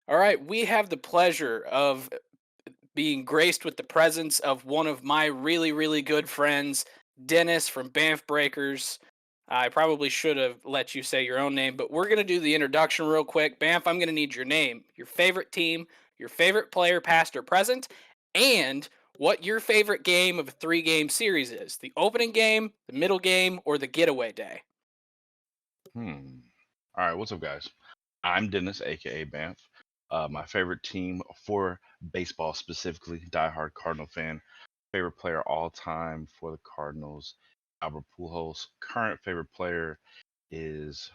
All right, we have the pleasure of being graced with the presence of one of my really, really good friends, Dennis from BAMFBreakers. I probably should have let you say your own name, but we're going to do the introduction real quick. Bamf, I'm going to need your name, your favorite team, your favorite player, past or present, and what your favorite game of a three-game series is: the opening game, the middle game, or the getaway day. Hmm. All right, what's up, guys? I'm Dennis, aka Banff. My favorite team for baseball, specifically, diehard Cardinal fan. Favorite player all time for the Cardinals, Albert Pujols. Current favorite player is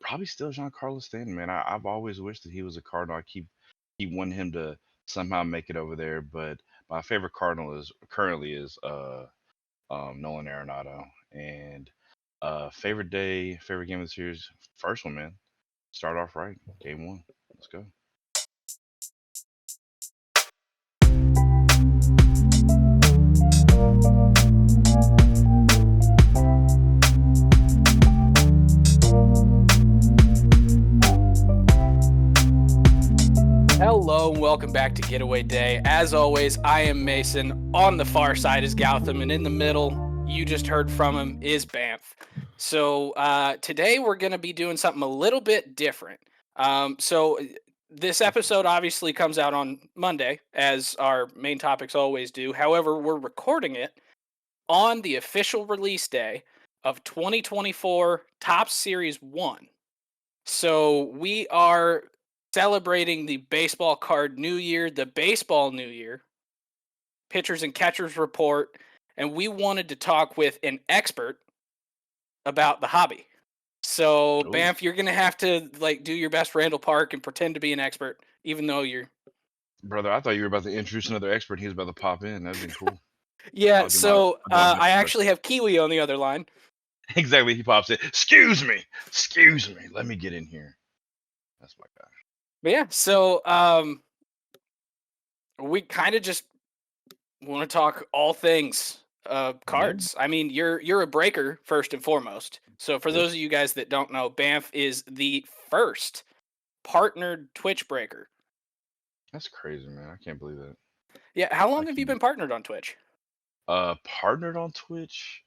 probably still Giancarlo Stanton. Man, I've always wished that he was a Cardinal. I keep wanting him to somehow make it over there, but my favorite Cardinal is currently is Nolan Arenado. And favorite day, favorite game of the series, first one, man. Start off right, game one. Let's go. Hello and welcome back to Getaway Day. As always, I am Mason. On the far side is Gautam, and in the middle, you just heard from him, is Banff. So today we're going to be doing something a little bit different. This episode obviously comes out on Monday, as our main topics always do. However, we're recording it on the official release day of 2024 Top Series 1. So we are celebrating the baseball card new year, the baseball new year, pitchers and catchers report, and we wanted to talk with an expert about the hobby. So Oh, Banff, you're gonna have to like do your best Randall Park and pretend to be an expert, even though you're brother, I thought you were about to introduce another expert. He was about to pop in. That'd been cool. yeah. I'll do my So I'll do my best I actually impression. have Kiwi on the other line. Exactly. He pops in. Excuse me. Let me get in here. That's my guy. But yeah, so we kind of just want to talk all things Yeah. cards. I mean, you're a breaker first and foremost. So for those of Yes. you guys that don't know, Banff is the first partnered Twitch breaker. That's crazy, man. I can't believe that. Yeah, how I long have you can been partnered on Twitch? partnered on Twitch.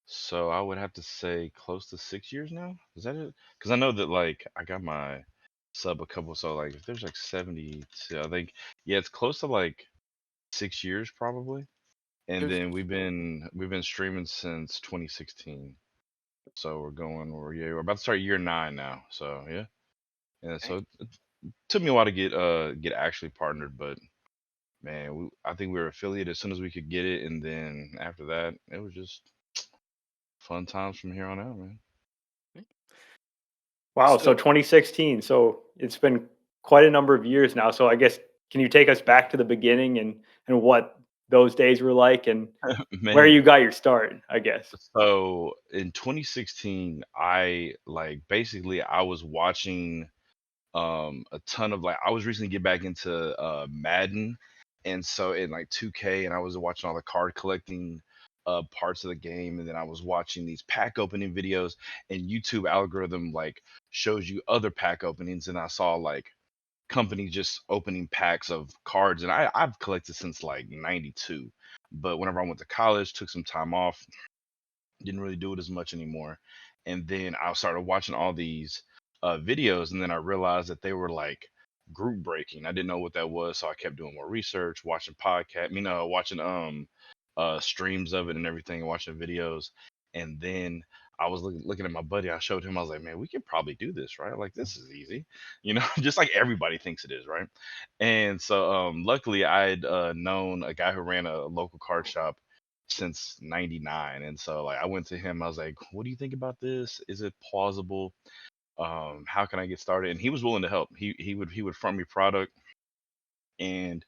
So I would have to say close to 6 years now. Is that it? Because I know that like I got my sub a couple. So like if there's like 72, I think yeah, it's close to like 6 years probably. And There's then we've been streaming since 2016. So we're about to start year 9 now. So yeah, yeah. So it took me a while to get actually partnered, but man, I think we were affiliated as soon as we could get it, and then after that, it was just fun times from here on out, man. Wow, so so 2016. So it's been quite a number of years now. So I guess can you take us back to the beginning and what those days were like and where Man, you got your start, I guess? so in 2016, I like basically I was watching a ton of like I was recently get back into Madden, and so in like 2K, and I was watching all the card collecting parts of the game, and then I was watching these pack opening videos, and YouTube algorithm like shows you other pack openings, and I saw like companies just opening packs of cards, and I've collected since like 92, but whenever I went to college, took some time off, didn't really do it as much anymore. And then I started watching all these videos, and then I realized that they were like group breaking. I didn't know what that was, so I kept doing more research, watching podcast, watching streams of it and everything, watching videos. And then I was looking at my buddy. I showed him. I was like, "Man, we could probably do this, right? Like this is easy, just like everybody thinks it is, right?" And so, luckily, I had known a guy who ran a local card shop since 99, and so like I went to him. I was like, what do you think about this? Is it plausible? How can I get started? And he was willing to help. He would front me product, and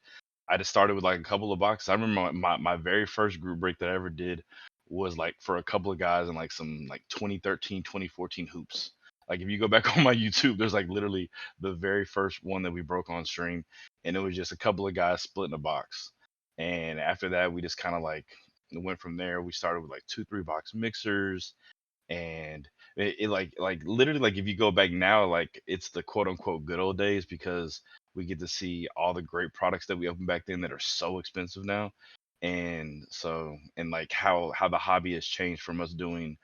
I just started with like a couple of boxes. I remember my very first group break that I ever did was like for a couple of guys in like some like 2013 2014 hoops. Like if you go back on my YouTube, there's like literally the very first one that we broke on stream, and it was just a couple of guys splitting a box. And after that, we just kind of like went from there. We started with like 2 3 box mixers, and like literally, like if you go back now, like it's the quote unquote good old days because we get to see all the great products that we opened back then that are so expensive now. And so, and like how the hobby has changed from us doing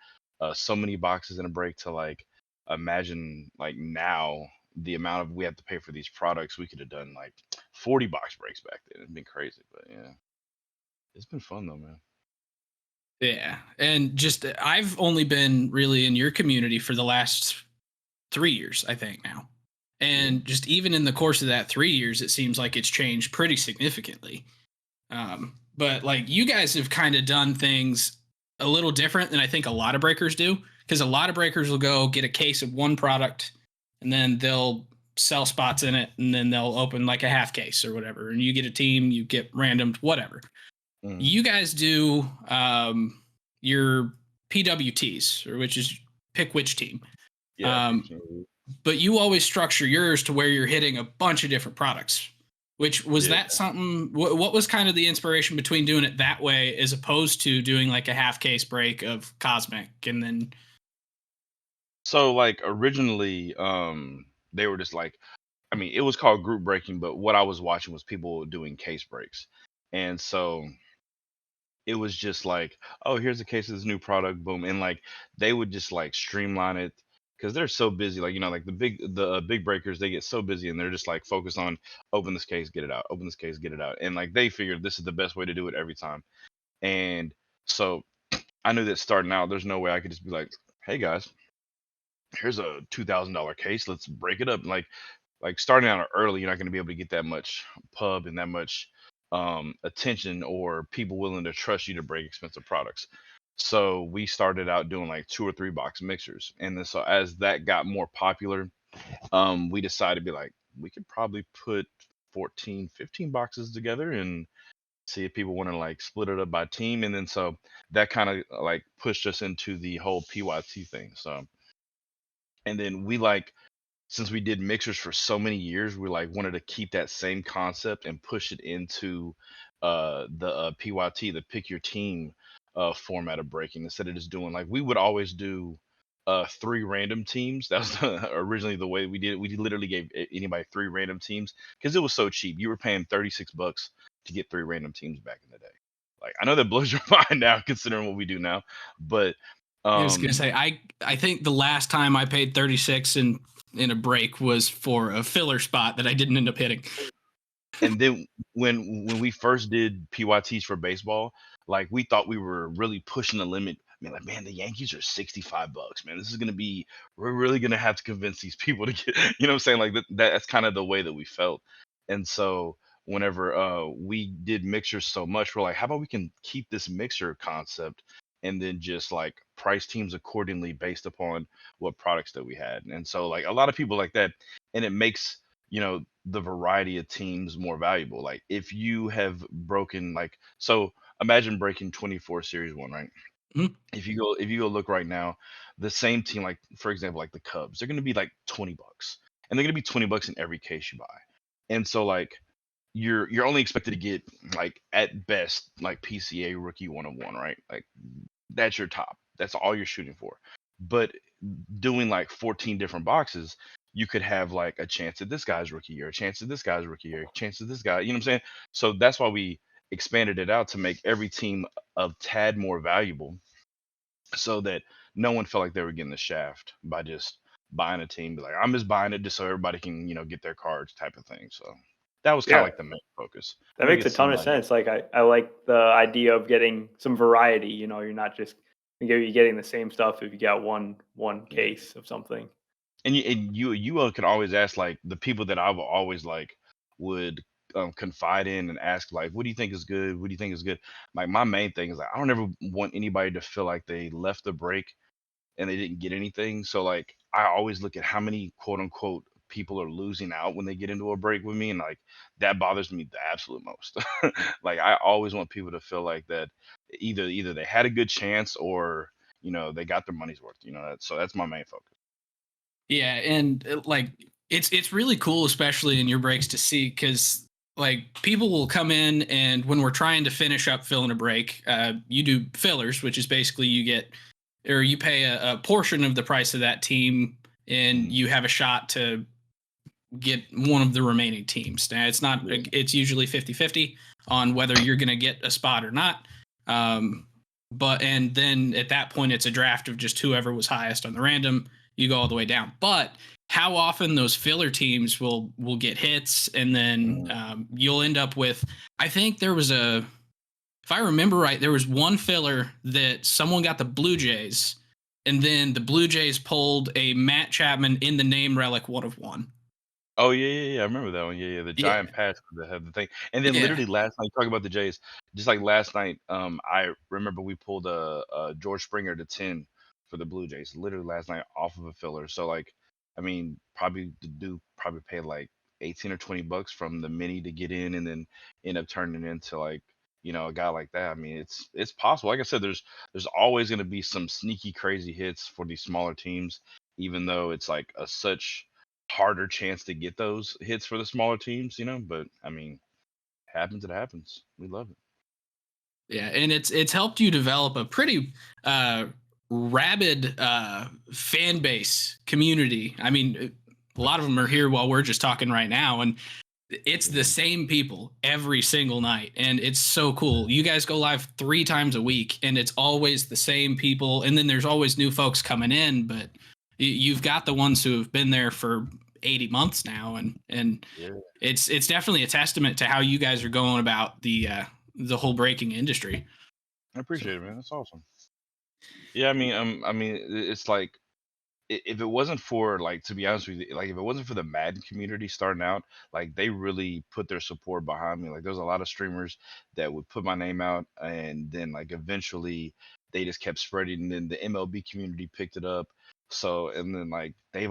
so many boxes in a break to like imagine like now the amount of we have to pay for these products. We could have done like 40 box breaks back then. It'd been crazy, but yeah, it's been fun though, man. Yeah. And just I've only been really in your community for the last 3 years, I think now. And just even in the course of that 3 years, it seems like it's changed pretty significantly. But like you guys have kind of done things a little different than I think a lot of breakers do. Because a lot of breakers will go get a case of one product and then they'll sell spots in it and then they'll open like a half case or whatever. And you get a team, you get randomed, whatever. You guys do your PWTs, or which is pick which team. Yeah. But you always structure yours to where you're hitting a bunch of different products. Which was Yeah. that something? What was kind of the inspiration between doing it that way as opposed to doing like a half case break of cosmic and then? So like originally, they were just like, I mean, it was called group breaking, but what I was watching was people doing case breaks, and so it was just like, oh, here's a case of this new product, boom, and like they would just like streamline it because they're so busy. Like like the big breakers, they get so busy and they're just like focused on open this case, get it out, open this case, get it out, and like they figured this is the best way to do it every time. And so I knew that starting out, there's no way I could just be like, hey guys, here's a $2,000 case, let's break it up. Like starting out early, you're not going to be able to get that much pub and that much attention or people willing to trust you to break expensive products. So we started out doing like 2 or 3 box mixers, and then so as that got more popular, we decided to be like, we could probably put 14, 15 boxes together and see if people want to like split it up by team. And then so that kind of like pushed us into the whole PYT thing. So, and then we like, since we did mixers for so many years, we like wanted to keep that same concept and push it into the PYT, the pick your team format of breaking, instead of just doing like we would always do 3 random teams. That was originally the way we did it. We literally gave anybody 3 random teams because it was so cheap. You were paying $36 to get 3 random teams back in the day. Like I know that blows your mind now considering what we do now, but I was gonna say I think the last time I paid 36 in a break was for a filler spot that I didn't end up hitting. And then when we first did PYTs for baseball, like we thought we were really pushing the limit. I mean, like, man, the Yankees are $65, man. This is gonna be, we're really gonna have to convince these people to get, you know what I'm saying? Like that's kind of the way that we felt. And so whenever we did mixers so much, we're like, how about we can keep this mixer concept and then just like price teams accordingly based upon what products that we had. And so like a lot of people like that, and it makes the variety of teams more valuable. Like if you have broken like, so imagine breaking 24 series 1, right? Mhm. If you go look right now, the same team, like for example, like the Cubs, they're going to be like $20, and they're going to be $20 in every case you buy. And so like you're only expected to get like at best like PCA rookie 101, right? Like that's your top. That's all you're shooting for. But doing like 14 different boxes, you could have like a chance at this guy's rookie year, a chance at this guy's rookie year, a chance at this guy. You know what I'm saying? So that's why we expanded it out to make every team a tad more valuable, so that no one felt like they were getting the shaft by just buying a team. Be like, I'm just buying it just so everybody can get their cards, type of thing. So that was kind of Yeah, like the main focus. that Make makes it a ton seem of like sense. Like I like the idea of getting some variety. You're not just you're getting the same stuff if you got one yeah. case of something. And you can always ask like the people that I've always like would confide in and ask like, what do you think is good? What do you think is good? Like my main thing is like I don't ever want anybody to feel like they left the break and they didn't get anything. So like I always look at how many quote unquote people are losing out when they get into a break with me, and like that bothers me the absolute most. Like I always want people to feel like that either they had a good chance or they got their money's worth. So that's my main focus. Yeah, and like it's really cool, especially in your breaks, to see because like people will come in and when we're trying to finish up filling a break, you do fillers, which is basically you get or you pay a portion of the price of that team, and Mhm. you have a shot to get one of the remaining teams. Now, it's not, Yeah. it's usually 50-50 on whether you're going to get a spot or not. And then at that point, it's a draft of just whoever was highest on the random. You go all the way down. But how often those filler teams will get hits, and then you'll end up with, I think there was if I remember right, there was one filler that someone got the Blue Jays, and then the Blue Jays pulled a Matt Chapman in the name relic 1/1. Oh yeah. I remember that one. Yeah. The Yeah. giant patch that had the thing. And then Yeah. literally last night, talking about the Jays, just like last night, I remember we pulled a George Springer to 10 for the Blue Jays. Literally last night off of a filler. So like, I mean, probably the dude probably paid like 18 or $20 from the mini to get in, and then end up turning into like, a guy like that. I mean, it's possible. Like I said, there's always going to be some sneaky crazy hits for these smaller teams, even though it's like a such harder chance to get those hits for the smaller teams, but I mean, it happens. We love it. Yeah, and it's helped you develop a pretty rabid fan base community. I mean, a lot of them are here while we're just talking right now, and it's the same people every single night, and it's so cool. You guys go live 3 times a week, and it's always the same people, and then there's always new folks coming in, but you've got the ones who have been there for 80 months now, and Yeah, it's definitely a testament to how you guys are going about the whole breaking industry. I So appreciate it, man. That's awesome. Yeah, it's like if it wasn't for, like, to be honest with you, like if it wasn't for the Madden community starting out, like they really put their support behind me. Like there's a lot of streamers that would put my name out, and then like eventually they just kept spreading, and then the MLB community picked it up. So and then like they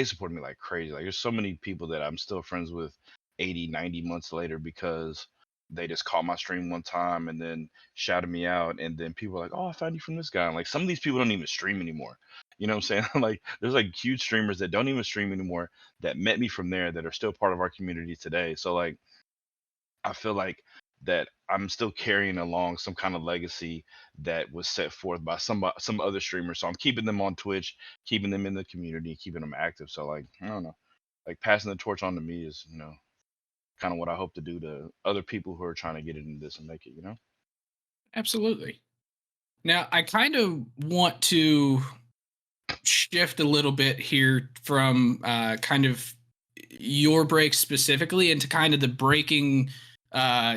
supported me like crazy. Like there's so many people that I'm still friends with 80, 90 months later because they just caught my stream one time and then shouted me out, and then people were like, "Oh, I found you from this guy." And like some of these people don't even stream anymore. You know what I'm saying? Like there's like huge streamers that don't even stream anymore that met me from there that are still part of our community today. So like I feel like that I'm still carrying along some kind of legacy that was set forth by some other streamers. So I'm keeping them on Twitch, keeping them in the community, keeping them active. So like I don't know, like passing the torch on to me is kind of what I hope to do to other people who are trying to get into this and make it. absolutely. Now I kind of want to shift a little bit here from kind of your break specifically into kind of the breaking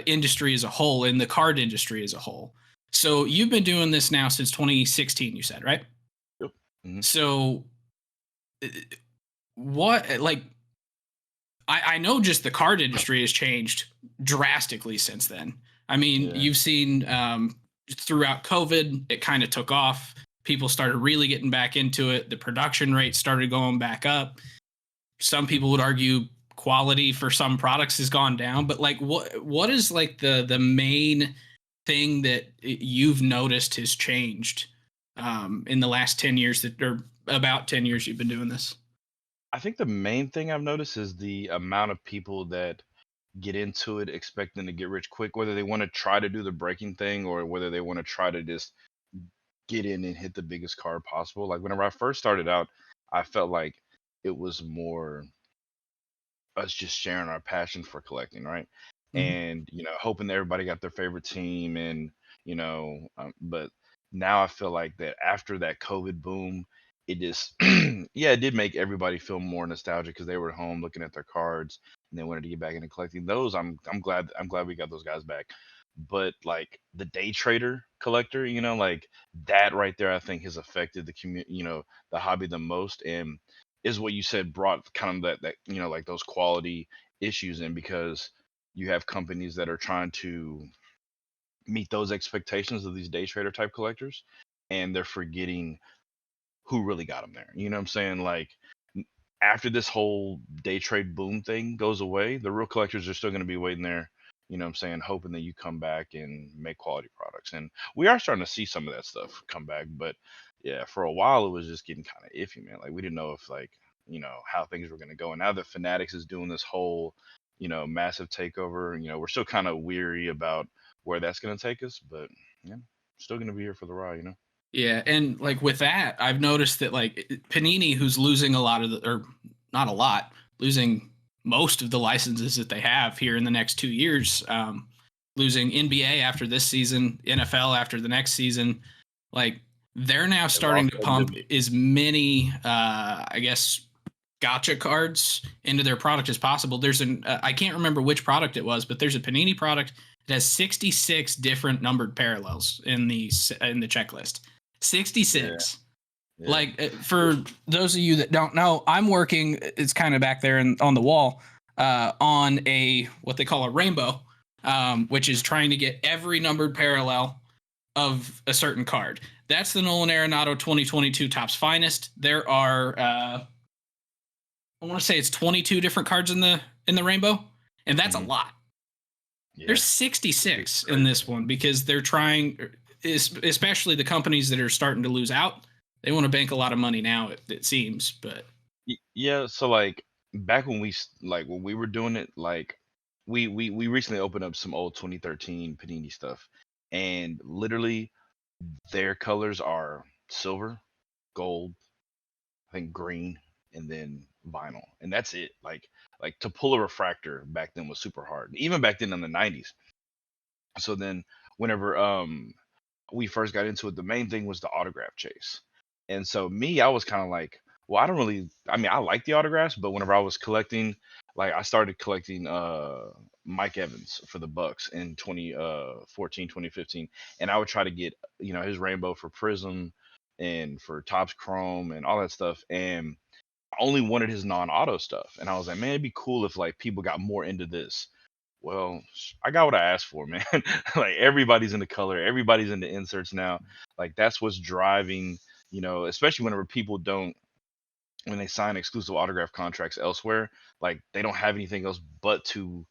industry as a whole, and the card industry as a whole. So you've been doing this now since 2016, you said, right? Yep. Hmm. So uh, what, like, I know just the card industry has changed drastically since then. I mean, Yeah. you've seen throughout COVID, it kind of took off. People started really getting back into it. The production rate started going back up. Some people would argue quality for some products has gone down, but like, what is like the main thing that you've noticed has changed in the last 10 years, that, or about 10 years you've been doing this? I think the main thing I've noticed is the amount of people that get into it expecting to get rich quick, whether they want to try to do the breaking thing or whether they want to try to just get in and hit the biggest card possible. Like whenever I first started out, I felt like it was more us just sharing our passion for collecting, right? Mhm. And hoping that everybody got their favorite team, and but now I feel like that after that COVID boom, it just yeah, it did make everybody feel more nostalgic because they were at home looking at their cards and they wanted to get back into collecting those. I'm glad we got those guys back. But like the day trader collector, like that right there, I think has affected the community, the hobby the most, and is what you said brought kind of that like those quality issues in, because you have companies that are trying to meet those expectations of these day trader type collectors, and they're forgetting who really got them there. You know what I'm saying? Like after this whole day trade boom thing goes away, the real collectors are still going to be waiting there. You know what I'm saying? Hoping that you come back and make quality products. And we are starting to see some of that stuff come back. But yeah, for a while it was just getting kind of iffy, man. Like we didn't know if like, how things were going to go. And now that Fanatics is doing this whole, massive takeover, we're still kind of weary about where that's going to take us. But yeah, still going to be here for the ride. Yeah, and like with that, I've noticed that like Panini, who's losing a lot of or not a lot, losing most of the licenses that they have here in the next 2 years, losing NBA after this season, NFL after the next season, like they're now They've starting to also pump been as many, I guess, gotcha cards into their product as possible. There's I can't remember which product it was, but there's a Panini product that has 66 different numbered parallels in the checklist. yeah, 66. yeah. Like for those of you that don't know, I'm working. It's kind of back there on the wall on a what they call a rainbow, which is trying to get every numbered parallel of a certain card. That's the Nolan Arenado 2022 Topps Finest. There are I want to say it's 22 different cards in the rainbow, and that's a Mhm. lot. Yeah, There's it's 66 in crazy. this one because they're trying, especially the companies that are starting to lose out. They want to bank a lot of money now. It seems, but Yeah, so like back when like when we were doing it, like we recently opened up some old 2013 Panini stuff, and literally their colors are silver, gold, I think green, and then vinyl, and that's it. Like to pull a refractor back then was super hard, even back then in the 90s. So then whenever we first got into it, the main thing was the autograph chase. And so me, I was kind of like, well, I don't really, I mean, I like the autographs, but whenever I was collecting, like I started collecting Mike Evans for the Bucks in 2014, 2015, and I would try to get, his rainbow for Prism and for Topps Chrome and all that stuff. And I only wanted his non-auto stuff. And I was like, man, it'd be cool if like people got more into this. Well, I got what I asked for, man. Like everybody's into color, everybody's into inserts now. Like that's what's driving, especially whenever people don't when they sign exclusive autograph contracts elsewhere, like they don't have anything else but to,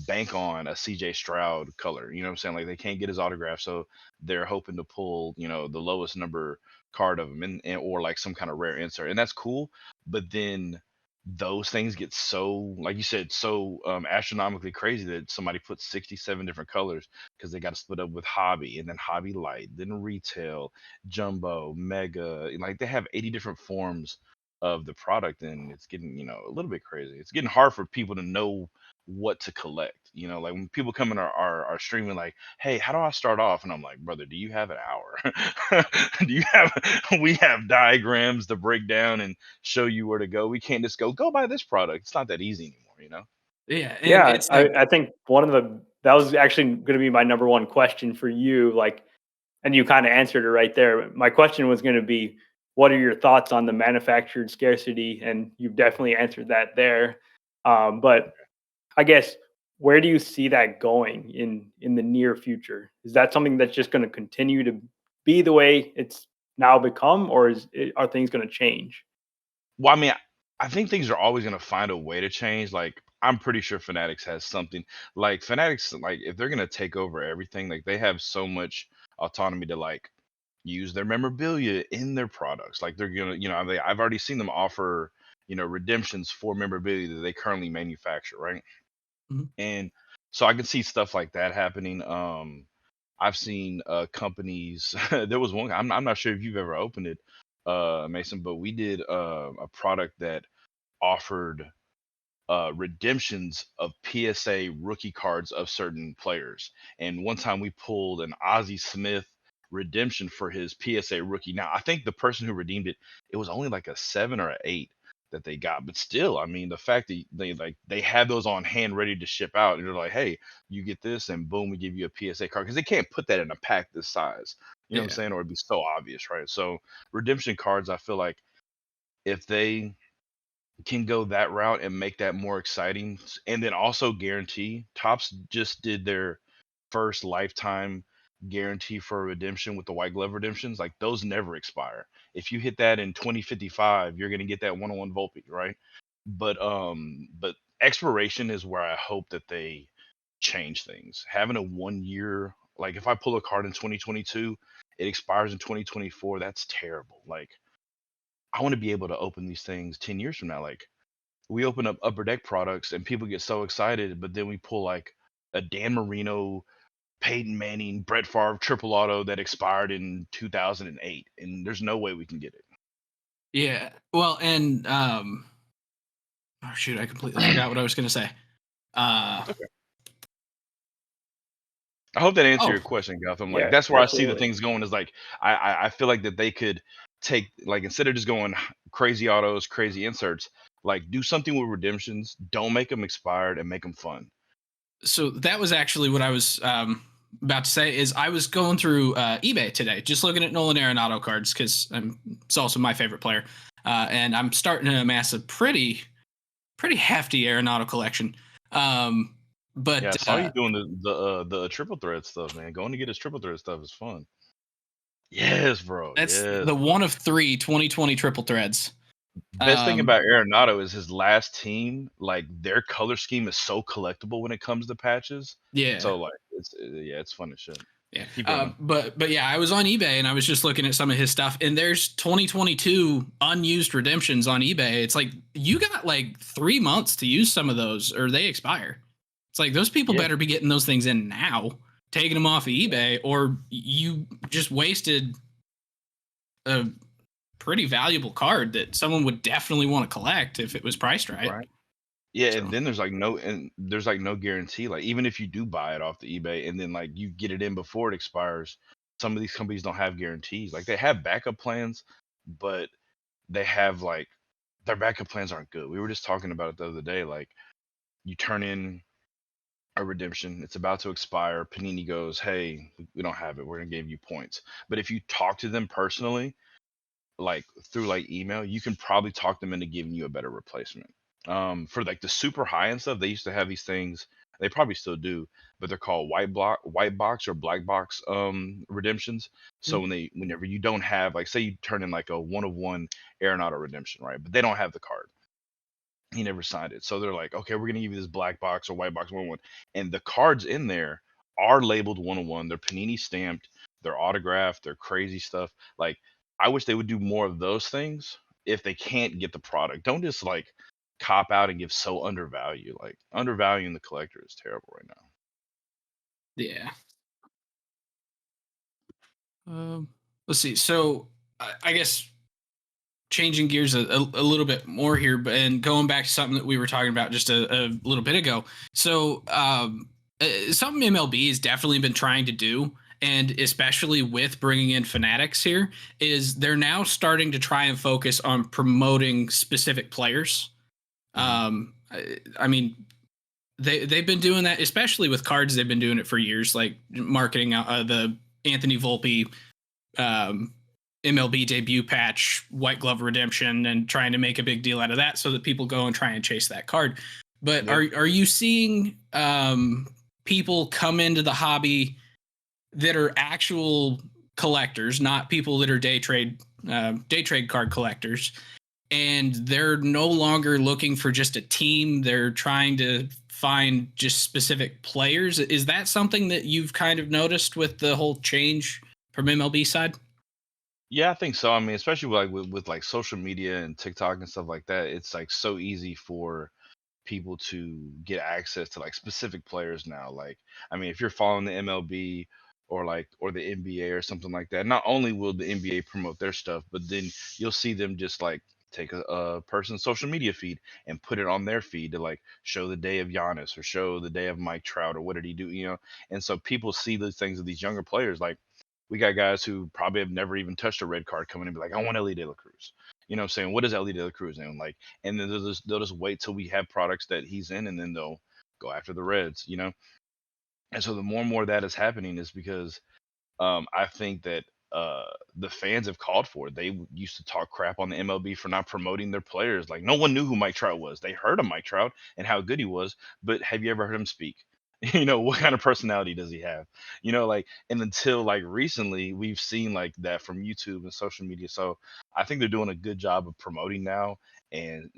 bank on a CJ Stroud color. You know what I'm saying? Like they can't get his autograph, so they're hoping to pull, the lowest number card of him and or like some kind of rare insert, and that's cool. But then those things get so, like you said, so astronomically crazy that somebody puts 67 different colors because they got to split up with hobby and then hobby light, then retail, jumbo, mega. Like they have 80 different forms of the product, and it's getting a little bit crazy. It's getting hard for people to know what to collect. Like when people come in our streaming like, hey, how do I start off? And I'm like, brother, do you have an hour? Do you have we have diagrams to break down and show you where to go. We can't just go buy this product. It's not that easy anymore. yeah, and Yeah, it's I, like I think one of that was actually going to be my number one question for you. Like, and you kind of answered it right there. My question was going to be, what are your thoughts on the manufactured scarcity? And you've definitely answered that there. But I guess where do you see that going in the near future? Is that something that's just going to continue to be the way it's now become, or are things going to change? Well, I mean, I think things are always gonna find a way to change. Like, I'm pretty sure Fanatics has something. Like Fanatics, like if they're gonna take over everything, like they have so much autonomy to like use their memorabilia in their products. Like they're gonna, I've already seen them offer, redemptions for memorabilia that they currently manufacture, right? Mhm. And so I can see stuff like that happening. I've seen companies. There was one. I'm not sure if you've ever opened it, Mason, but we did a product that offered redemptions of PSA rookie cards of certain players. And one time we pulled an Ozzie Smith redemption for his PSA rookie. Now I think the person who redeemed it, it was only like a 7 or 8 that they got. But still, I mean, the fact that they had those on hand ready to ship out, and they're like, hey, you get this, and boom, we give you a PSA card because they can't put that in a pack this size. You know what I'm Yeah, saying? Or it'd be so obvious, right? So redemption cards, I feel like if they can go that route and make that more exciting, and then also guarantee. Tops just did their first lifetime guarantee for a redemption with the white glove redemptions. Like those never expire. If you hit that in 2055, you're gonna get that one-on-one Volpe, right? But expiration is where I hope that they change things. Having a 1 year, like if I pull a card in 2022, it expires in 2024. That's terrible. Like I want to be able to open these things 10 years from now. Like we open up upper deck products and people get so excited, but then we pull like a Dan Marino Peyton Manning, Brett Favre triple auto that expired in 2008, and there's no way we can get it. Yeah. Well, and oh shoot, I completely forgot what I was going to say. Okay. I hope that answered Oh, your question, Gotham. Yeah, Like that's where I see the absolutely. things going. Is like I feel like that they could take, like, instead of just going crazy autos, crazy inserts, like do something with redemptions. Don't make them expired and make them fun. so that was actually what I was about to say. Is I was going through eBay today, just looking at Nolan Arenado cards because it's also my favorite player, and I'm starting to amass a pretty hefty Arenado collection. But Yeah, I saw you doing the triple thread stuff, man. Going to get his triple thread stuff is fun. Yes, bro. that's Yes. the one of 3 2020 triple threads. Best thing about Arenado is his last team. Like their color scheme is so collectible when it comes to patches. Yeah. So like it's fun as shit. Yeah. Keep going. But yeah, I was on eBay and I was just looking at some of his stuff, and there's 2022 unused redemptions on eBay. It's like you got like 3 months to use some of those, or they expire. It's like those people Yeah. better be getting those things in now, taking them off of eBay, or you just wasted a pretty valuable card that someone would definitely want to collect if it was priced right. Right. Yeah, So. and then there's no guarantee. Like even if you do buy it off the eBay and then like you get it in before it expires, some of these companies don't have guarantees. Like they have backup plans, but they have like their backup plans aren't good. We were just talking about it the other day. Like you turn in a redemption, it's about to expire. Panini goes, "Hey, we don't have it. We're gonna give you points." But if you talk to them personally, like through like email, you can probably talk them into giving you a better replacement. For like the super high end stuff, they used to have these things. They probably still do, but they're called white box or black box redemptions. So whenever you don't have, like, say you turn in like a 1 of 1 Arenado redemption, right? But they don't have the card. He never signed it. So they're like, okay, we're gonna give you this black box or white box 1 of 1, and the cards in there are labeled 1 of 1. They're panini stamped. They're autographed. They're crazy stuff. Like I wish they would do more of those things if they can't get the product. Don't just like cop out and give so undervalue. Like undervaluing the collector is terrible right now. Yeah. Let's see. So I guess changing gears a little bit more here, and going back to something that we were talking about just a little bit ago. So something MLB has definitely been trying to do, and especially with bringing in Fanatics here, is they're now starting to try and focus on promoting specific players. I mean, they've been doing that, especially with cards. They've been doing it for years, like marketing the Anthony Volpe MLB debut patch, white glove redemption, and trying to make a big deal out of that so that people go and try and chase that card. But Yep. are you seeing people come into the hobby that are actual collectors, not people that are day trade card collectors, and they're no longer looking for just a team, they're trying to find just specific players? Is that something that you've kind of noticed with the whole change from MLB side? Yeah, I think so. I mean, especially with like social media and TikTok and stuff like that, it's like so easy for people to get access to like specific players now. Like, I mean, if you're following the MLB or the NBA or something like that, not only will the NBA promote their stuff, but then you'll see them just like take a person's social media feed and put it on their feed to like show the day of Giannis or show the day of Mike Trout or what did he do, you know? And so people see these things of these younger players. Like we got guys who probably have never even touched a red card coming in and be like, I want Ellie De La Cruz. You know what I'm saying? What is Ellie De La Cruz in? Like, and then they'll just wait till we have products that he's in, and then they'll go after the Reds, you know? And so the more and more that is happening is because I think that the fans have called for it. They used to talk crap on the MLB for not promoting their players. Like no one knew who Mike Trout was. They heard of Mike Trout and how good he was, but have you ever heard him speak? You know, what kind of personality does he have? You know, like, and until like recently, we've seen like that from YouTube and social media. So I think they're doing a good job of promoting now, and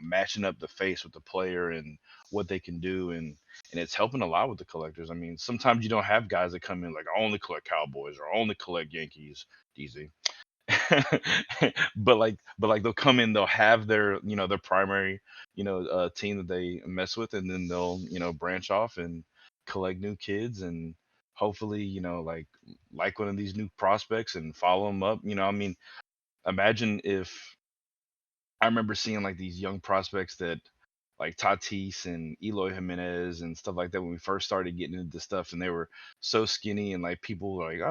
matching up the face with the player and what they can do, and it's helping a lot with the collectors. I mean, sometimes you don't have guys that come in like I only collect Cowboys or I only collect Yankees, DZ. but like they'll come in, they'll have their their primary team that they mess with, and then they'll branch off and collect new kids, and hopefully, like one of these new prospects and follow them up. I mean, imagine if I remember seeing like these young prospects that like Tatis and Eloy Jimenez and stuff like that when we first started getting into stuff, and they were so skinny, and like people were like,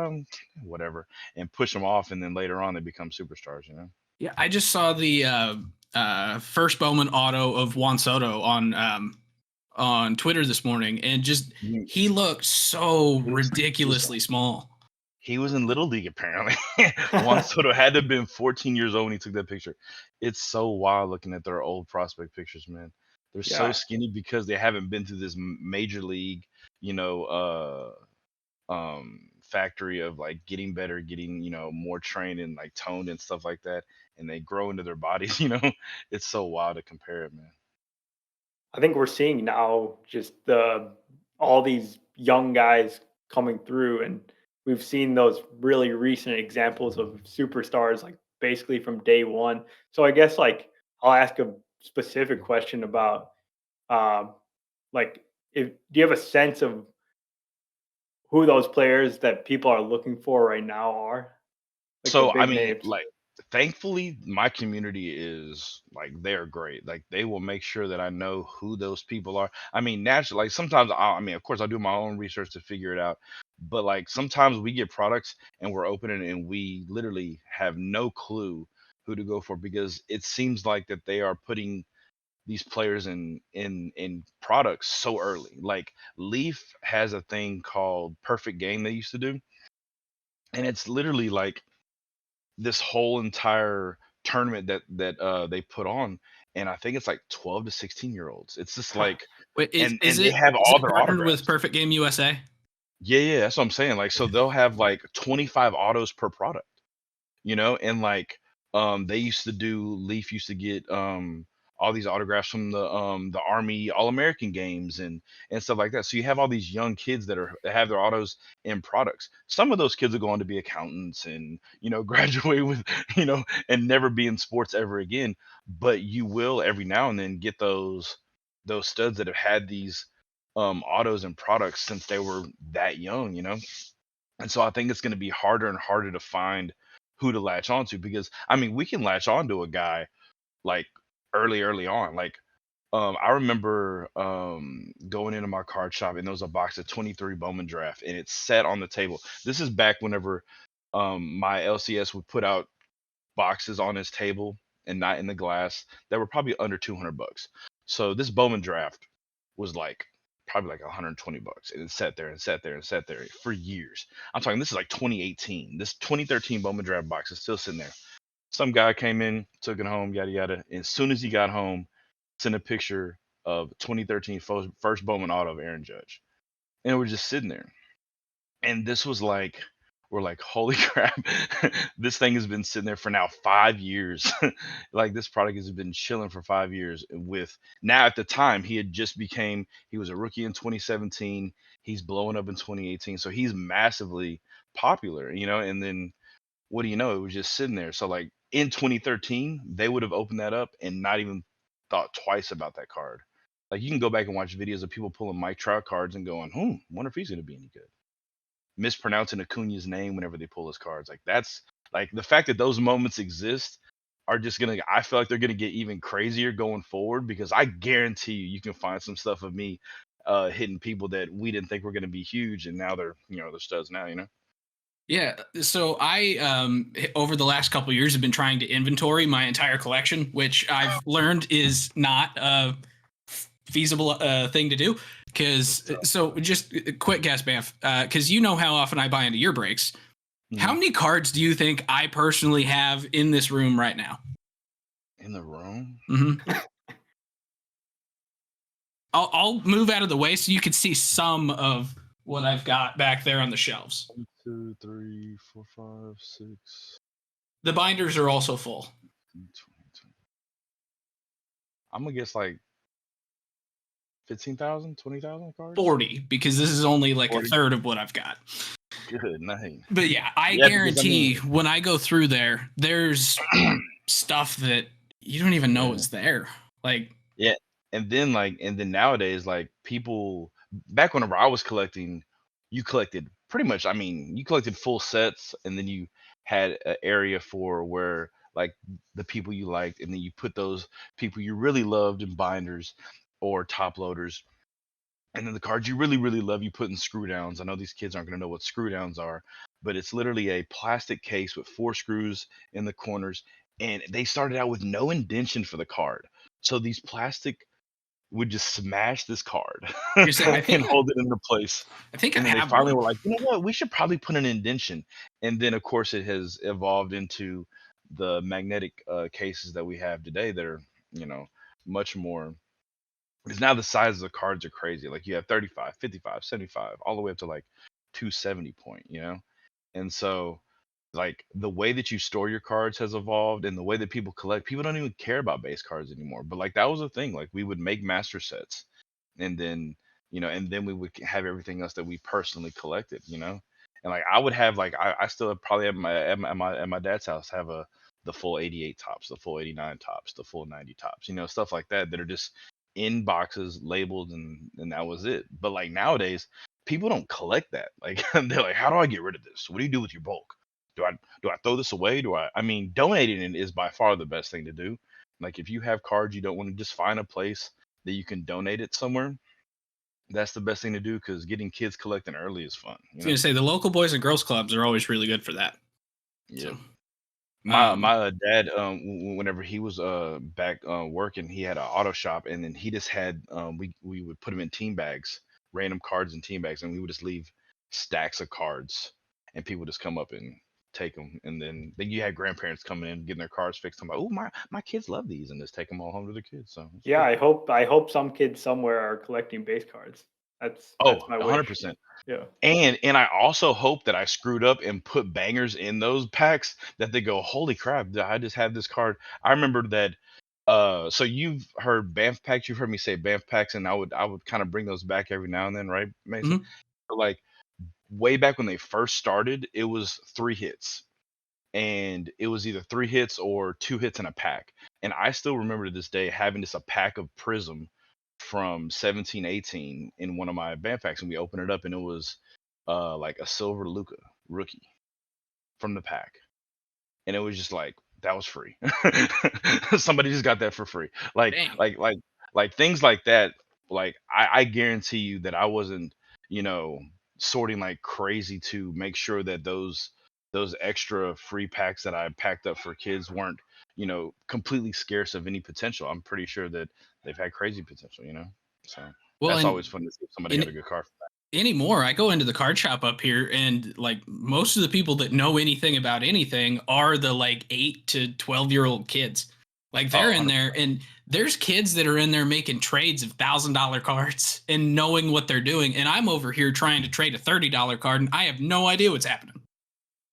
whatever, and push them off, and then later on they become superstars. Yeah, I just saw the first Bowman auto of Juan Soto on Twitter this morning, and just Mm. he looked so He was- ridiculously small. He was in Little League apparently. Juan Soto had to have been 14 years old when he took that picture. It's so wild looking at their old prospect pictures, man. They're so Yeah. skinny because they haven't been through this major league, factory of like getting better, getting more trained and like toned and stuff like that, and they grow into their bodies. It's so wild to compare it, man. I think we're seeing now just all these young guys coming through, and we've seen those really recent examples of superstars like basically from day one. So I guess like I'll ask a specific question about um, like if do you have a sense of who those players that people are looking for right now are? Like the So I big mean, names. like, thankfully, my community is like they're great. Like they will make sure that I know who those people are. I mean, naturally, like sometimes I mean, of course, I do my own research to figure it out. But like sometimes we get products and we're opening and we literally have no clue who to go for because it seems like that they are putting these players in products so early. Like Leaf has a thing called Perfect Game they used to do, and it's literally like this whole entire tournament that they put on, and I think it's like 12 to 16-year-olds. It's just like, Wait, and they have is all it their partnered with autographs. Perfect Game USA? Yeah, that's what I'm saying. Like, so they'll have like 25 autos per product, and like they used to do Leaf used to get all these autographs from the Army All-American games and stuff like that. So you have all these young kids that have their autos in products. Some of those kids are going to be accountants and graduate with and never be in sports ever again. But you will every now and then get those studs that have had these autos and products since they were that young. And so I think it's going to be harder and harder to find who to latch onto because I mean we can latch onto a guy like early on. Like I remember going into my card shop and there was a box of 23 Bowman draft and it's set on the table. This is back whenever my LCS would put out boxes on his table and not in the glass that were probably under $200. So this Bowman draft was like probably like $120 and it sat there and sat there and sat there for years. I'm talking this is like 2018. This 2013 Bowman draft box is still sitting there. Some guy came in, took it home, yada yada. And as soon as he got home, sent a picture of 2013 first Bowman auto of Aaron Judge. And we're just sitting there. And this was like, we're like, holy crap, this thing has been sitting there for now 5 years. Like this product has been chilling for 5 years with now at the time he was a rookie in 2017. He's blowing up in 2018. So he's massively popular, and then what do you know? It was just sitting there. So like in 2013, they would have opened that up and not even thought twice about that card. Like you can go back and watch videos of people pulling Mike Trout cards and going, wonder if he's gonna be any good. Mispronouncing Acuna's name whenever they pull his cards. Like that's like the fact that those moments exist are just gonna I feel like they're gonna get even crazier going forward because I guarantee you can find some stuff of me hitting people that we didn't think were gonna be huge and now they're studs now. Yeah, so I over the last couple of years have been trying to inventory my entire collection, which I've learned is not a feasible thing to do. Because so just a quick guess, BAMF, because you know how often I buy into your breaks. How many cards do you think I personally have in this room right now? In the room? Mm-hmm. I'll move out of the way so you can see some of what I've got back there on the shelves. 1, 2, 3, 4, 5, 6. The binders are also full. 20. I'm gonna guess like 15,000, 20,000 cards. 40, because this is only like 40. a third of what I've got. Good night. But yeah, I guarantee when I go through there, there's stuff that you don't even know is there. Like and then nowadays, like people back whenever I was collecting, you collected pretty much. I mean, you collected full sets, and then you had an area for where like the people you liked, and then you put those people you really loved in binders or top loaders. And then the cards you really, really love, you put in screw downs. I know these kids aren't going to know what screw downs are, but it's literally a plastic case with 4 screws in the corners. And they started out with no indention for the card. So these plastic would just smash this card You're saying, I and think hold it into place. I think I And then they have finally one. were like, you know what? We should probably put an indention. And then, of course, it has evolved into the magnetic cases that we have today that are, you know, much more. Because now the size of the cards are crazy. Like you have 35, 55, 75, all the way up to like 270 point, you know? And so like the way that you store your cards has evolved, and the way that people collect, people don't even care about base cards anymore. But like that was a thing. Like we would make master sets, and then, you know, and then we would have everything else that we personally collected, you know? And like I would have like I still probably at my dad's house have the full 88 tops, the full 89 tops, the full 90 tops, you know, stuff like that that are just in boxes labeled, and that was it. But like nowadays, people don't collect that. Like they're like, how do I get rid of this? What do you do with your bulk? Do I throw this away? I mean, donating it is by far the best thing to do. Like if you have cards you don't want to, just find a place that you can donate it somewhere. That's the best thing to do, because getting kids collecting early is fun. I You was know? gonna say the local boys and girls clubs are always really good for that. Yeah. So, My dad, whenever he was back working, he had an auto shop, and then he just had we would put them in team bags, random cards in team bags, and we would just leave stacks of cards, and people just come up and take them, and then you had grandparents coming in getting their cards fixed. I'm like, oh, my kids love these, and just take them all home to their kids. So it's Yeah, cool. I hope some kids somewhere are collecting base cards. That's Oh, my wish. 100%. Yeah. And I also hope that I screwed up and put bangers in those packs that they go, holy crap, I just have this card. I remember that. So you've heard BAMF packs, you've heard me say BAMF packs, and I would kind of bring those back every now and then, right, Mason? mhm. But like way back when they first started, it was 3 hits, and it was either 3 hits or 2 hits in a pack. And I still remember to this day having just a pack of Prism from 1718 in one of my band packs, and we opened it up, and it was like a silver Luca rookie from the pack, and it was just like that was free. Somebody just got that for free. Like Dang. like like like things like that. Like I guarantee you that I wasn't, you know, sorting like crazy to make sure that those extra free packs that I packed up for kids weren't, you know, completely scarce of any potential. I'm pretty sure that they've had crazy potential, you know. So Well, that's always and fun to see if somebody in got a good card. anymore, I go into the card shop up here, and like most of the people that know anything about anything are the like 8 to 12-year-old kids. Like Oh, they're in 100. there, and there's kids that are in there making trades of $1,000 cards and knowing what they're doing. And I'm over here trying to trade a $30 card, and I have no idea what's happening.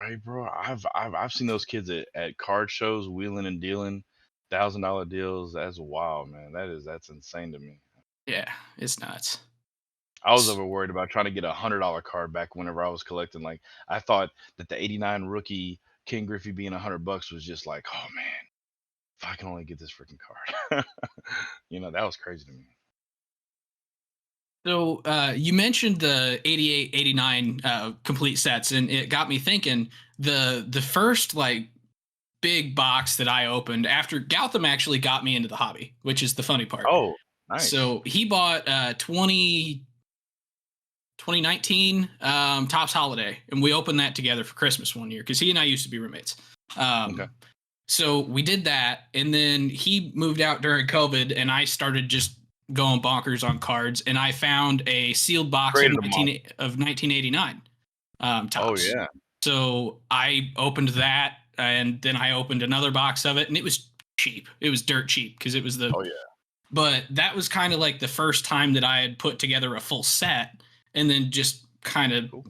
Right, bro. I've seen those kids at card shows wheeling and dealing, $1,000 deals. That's wild, man. That's insane to me. Yeah, it's nuts. I was over worried about trying to get $100 card back whenever I was collecting. Like I thought that the '89 rookie King Griffey being $100 was just like, oh man, if I can only get this freaking card. You know, that was crazy to me. So you mentioned the 88, 89 complete sets, and it got me thinking the first like big box that I opened after Gautam actually got me into the hobby, which is the funny part. Oh, nice. So he bought 2019 Topps Holiday, and we opened that together for Christmas one year because he and I used to be roommates. Okay. So we did that, and then he moved out during COVID, and I started just going bonkers on cards, and I found a sealed box of Traded them all. 1989 Oh Topps. yeah. So I opened that, and then I opened another box of it, and it was cheap. It was dirt cheap because it was Oh yeah. but that was kind of like the first time that I had put together a full set, and then just kind of Cool.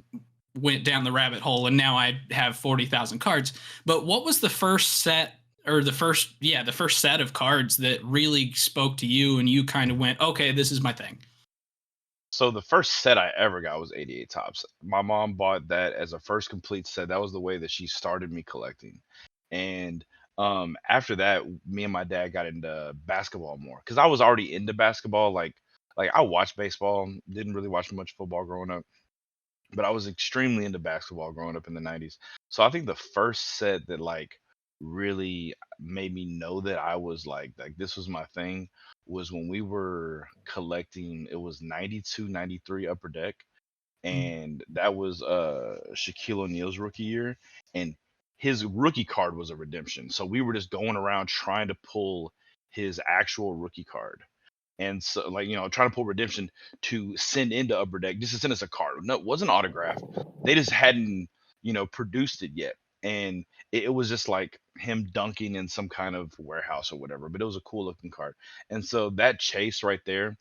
went down the rabbit hole, and now I have 40,000 cards. But what was the first set, or the first set of cards that really spoke to you, and you kind of went, okay, this is my thing? So the first set I ever got was 88 Tops. My mom bought that as a first complete set. That was the way that she started me collecting. And after that, me and my dad got into basketball more, because I was already into basketball. Like I watched baseball, didn't really watch much football growing up. but I was extremely into basketball growing up in the 90s. So I think the first set that like really made me know that I was like this was my thing was when we were collecting. It was 92, 93 Upper Deck, and that was Shaquille O'Neal's rookie year, and his rookie card was a redemption. So we were just going around trying to pull his actual rookie card. And so, like, trying to pull redemption to send into Upper Deck just to send us a card. No, it wasn't autographed. They just hadn't, produced it yet. And it was just like him dunking in some kind of warehouse or whatever. But it was a cool looking card. And so that chase right there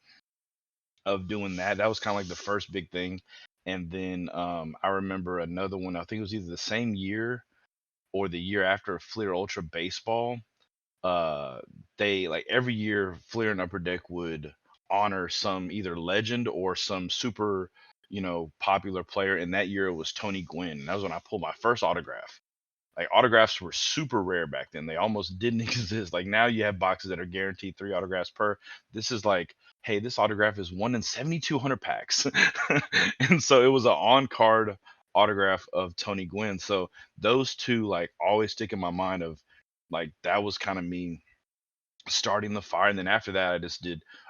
of doing that, that was kind of like the first big thing. And then I remember another one. I think it was either the same year or the year after Fleer Ultra Baseball. They like every year Fleer and Upper Deck would honor some either legend or some super, popular player. And that year it was Tony Gwynn. And that was when I pulled my first autograph. Like autographs were super rare back then. They almost didn't exist. Like now you have boxes that are guaranteed 3 autographs per. This is like, hey, this autograph is 1 in 7,200 packs. And so it was an on-card autograph of Tony Gwynn. So those two like always stick in my mind of like that was kind of me starting the fire. And then after that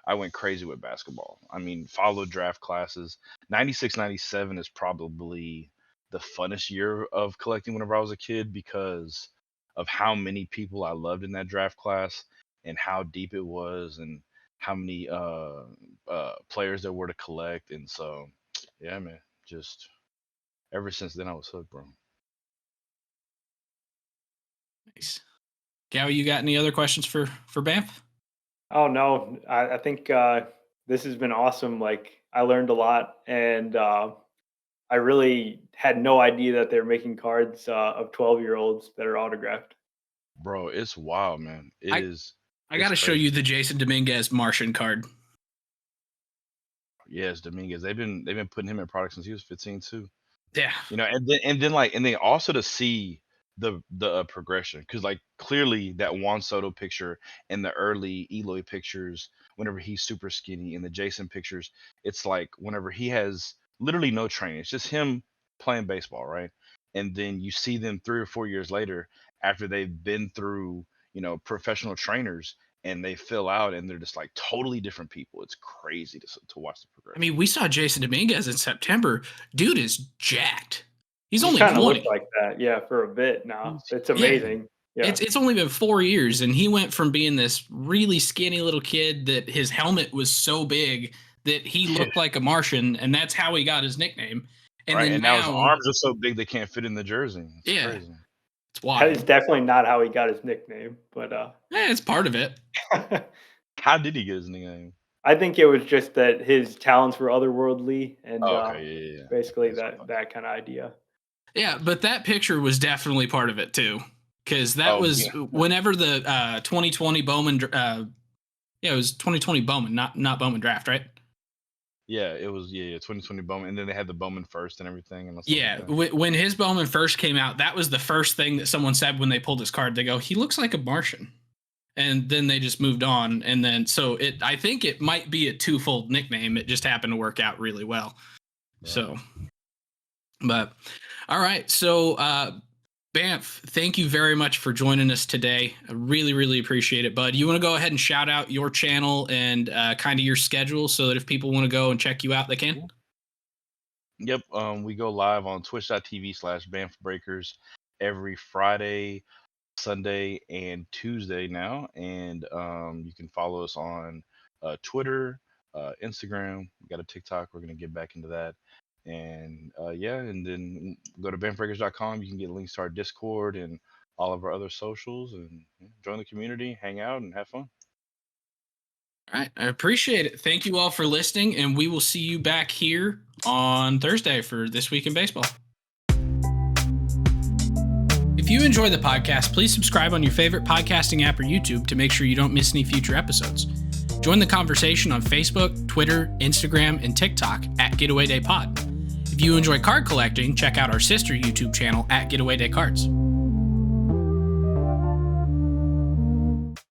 I went crazy with basketball. I mean, followed draft classes. 96, 97 is probably the funnest year of collecting whenever I was a kid because of how many people I loved in that draft class and how deep it was and how many players there were to collect. And so yeah, man, just ever since then I was hooked, bro. Nice. Gowie, you got any other questions for BAMF? Oh no, I think this has been awesome. Like I learned a lot, and I really had no idea that they're making cards of 12-year-olds that are autographed. Bro, it's wild, man. I got to show you the Jason Dominguez Martian card. Yes, Dominguez. They've been putting him in products since he was 15 too. Yeah. And then also to see the progression, because like clearly that Juan Soto picture and the early Eloy pictures, whenever he's super skinny, and the Jason pictures, it's like whenever he has literally no training, it's just him playing baseball, right? And then you see them 3 or 4 years later after they've been through, professional trainers, and they fill out and they're just like totally different people. It's crazy to watch the progression. I mean, we saw Jason Dominguez in September. Dude is jacked. He's only kind of 20. looked like that, yeah, for a bit now. It's amazing. Yeah. It's only been 4 years, and he went from being this really skinny little kid that his helmet was so big that he looked like a Martian, and that's how he got his nickname. And right, then and now his arms are so big they can't fit in the jersey. It's crazy. It's wild. That is definitely not how he got his nickname, but it's part of it. How did he get his nickname? I think it was just that his talents were otherworldly, and basically that's that kind of idea. Yeah, but that picture was definitely part of it too, because that was whenever the 2020 Bowman. It was 2020 Bowman, not Bowman draft, right? Yeah, it was 2020 Bowman, and then they had the Bowman first and everything. And yeah, when his Bowman first came out, that was the first thing that someone said when they pulled his card. They go, "He looks like a Martian," and then they just moved on. And then I think it might be a twofold nickname. It just happened to work out really well. Yeah. So, but all right, so BAMF, thank you very much for joining us today. I really, really appreciate it, bud. You want to go ahead and shout out your channel and kind of your schedule so that if people want to go and check you out, they can? Yep. We go live on twitch.tv/BAMFBreakers every Friday, Sunday, and Tuesday now. And you can follow us on Twitter, Instagram. We got a TikTok. We're going to get back into that. And and then go to BAMFBreakers.com. You can get links to our Discord and all of our other socials, and join the community, hang out, and have fun. All right, I appreciate it. Thank you all for listening, and we will see you back here on Thursday for This Week in Baseball. If you enjoy the podcast, please subscribe on your favorite podcasting app or YouTube to make sure you don't miss any future episodes. Join the conversation on Facebook, Twitter, Instagram, and TikTok at Getaway Day Pod. If you enjoy card collecting, check out our sister YouTube channel at Getaway Day Cards.